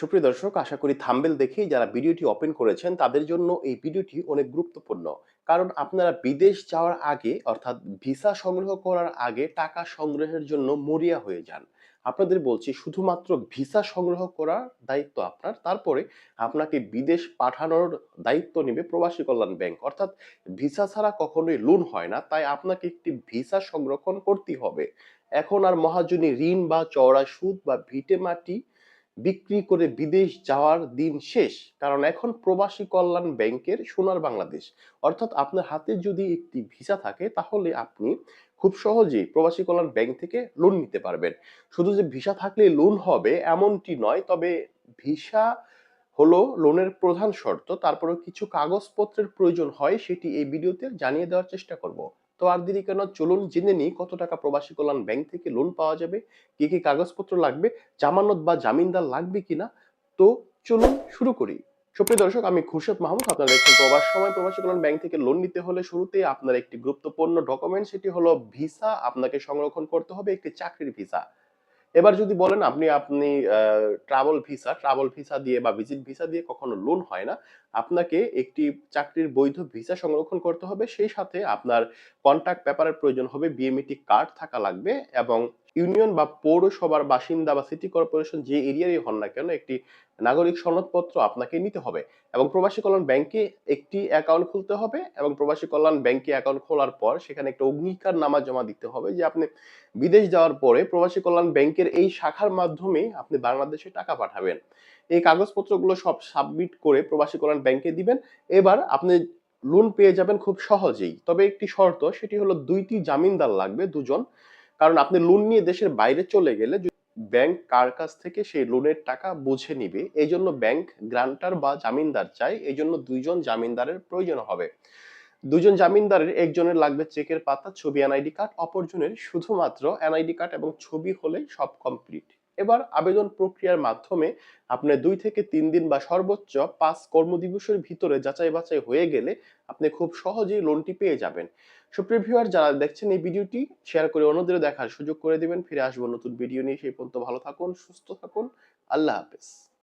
সুপ্রিয় দর্শক, আশা করি থাম্বনেল দেখেই যারা ভিডিওটি ওপেন করেছেন তাদের জন্য এই ভিডিওটি অনেক গুরুত্বপূর্ণ। কারণ আপনারা বিদেশ যাওয়ার আগে অর্থাৎ ভিসা সংগ্রহ করার আগে টাকা সংগ্রহের জন্য মরিয়া হয়ে যান। আপনাদের বলছি শুধুমাত্র ভিসা সংগ্রহ করার দায়িত্ব আপনার। তারপরে আপনাকে বিদেশ পাঠানোর দায়িত্ব নেবে প্রবাসী কল্যাণ ব্যাংক। অর্থাৎ ভিসা ছাড়া কখনোই লোন হয় না। তাই আপনাকে একটি ভিসা সংরক্ষণ করতেই হবে। এখন আর মহাজনী ঋণ বা চওড়া সুদ বা ভিটেমাটি বিক্রি করে বিদেশ যাওয়ার দিন শেষ। কারণ এখন প্রবাসী কল্যাণ ব্যাংকের সোনার বাংলাদেশ। অর্থাৎ আপনার হাতে যদি একটি ভিসা থাকে তাহলে আপনি খুব সহজেই প্রবাসী কল্যাণ ব্যাংক থেকে লোন নিতে পারবেন। শুধু যে ভিসা থাকলেই লোন হবে এমনটি নয়, তবে ভিসা হলো লোনের প্রধান শর্ত। তারপরেও কিছু কাগজপত্রের প্রয়োজন হয়, সেটি এই ভিডিওতে জানিয়ে দেওয়ার চেষ্টা করব। তো আর দেরি কেন, চলুন জেনে নিই কত টাকা প্রবাসী কল্যাণ ব্যাংক থেকে লোন পাওয়া যাবে, কি কি কাগজপত্র লাগবে, জামানত বা জামিনদার লাগবে কিনা। তো চলুন শুরু করি। সুপ্রিয় দর্শক, আমি খুরশেদ মাহমুদ। আপনারা দেখছেন প্রবাস সময়। প্রবাসী কল্যাণ ব্যাংক থেকে লোন নিতে হলে শুরুতেই আপনার একটি গুরুত্বপূর্ণ ডকুমেন্ট, সেটি হলো ভিসা। আপনাকে সংরক্ষণ করতে হবে একটি চাকরির ভিসা। এবার যদি বলেন আপনি আপনি ট্রাভেল ভিসা দিয়ে বা ভিজিট ভিসা দিয়ে কখনো লোন হয় না। আপনাকে একটি চাকরির বৈধ ভিসা সংরক্ষণ করতে হবে। সেই সাথে আপনার কন্টাক্ট পেপারের প্রয়োজন হবে, বিএমইটি কার্ড থাকা লাগবে এবং ইউনিয়ন বা পৌরসভার বাসিন্দা বা সিটি কর্পোরেশন যে এরিয়ারই হন না কেন একটি নাগরিক সনদপত্র আপনাকে নিতে হবে। এবং প্রবাসী কল্যাণ ব্যাংকে একটি অ্যাকাউন্ট খুলতে হবে এবং প্রবাসী কল্যাণ ব্যাংকে অ্যাকাউন্ট খোলার পর সেখানে একটা অঙ্গীকারনামা জমা দিতে হবে যে আপনি বিদেশ যাওয়ার পরে প্রবাসী কল্যাণ ব্যাংকের এই শাখার মাধ্যমে আপনি বাংলাদেশে টাকা পাঠাবেন। এই কাগজপত্রগুলো সব সাবমিট করে প্রবাসী কল্যাণ ব্যাংকে দিবেন। এবার আপনি লোন পেয়ে যাবেন খুব সহজেই। তবে একটি শর্ত, সেটি হলো ২টি জামিনদার লাগবে, ২ জন। কারণ আপনি লোন নিয়ে দেশের বাইরে চলে গেলে ব্যাংক কার কাছ থেকে সেই লোনের টাকা বুঝে নিবে। এইজন্য ব্যাংক গ্রান্টার বা জামিনদার চায়। এইজন্য ২ জন জামিনদারের প্রয়োজন হবে। ২ জন জামিনদারের একজনের লাগবে চেকের পাতা, ছবি, এনআইডি কার্ড। অপরজনের শুধুমাত্র এনআইডি কার্ড এবং ছবি হলেই সব কমপ্লিট। এবার আবেদন প্রক্রিয়ার মাধ্যমে আপনি ২ থেকে ৩ দিন বা সর্বোচ্চ ৫ কর্মদিবসের ভিতরে যাচাই বাছাই হয়ে গেলে আপনি খুব সহজেই লোনটি পেয়ে যাবেন। সুপ্রিয় ভিউয়ার, যারা দেখছেন এই ভিডিওটি শেয়ার করে অন্যদেরও দেখার সুযোগ করে দিবেন। ফিরে আসবো নতুন ভিডিও নিয়ে। সেই পর্যন্ত ভালো থাকুন, সুস্থ থাকুন। আল্লাহ হাফেজ।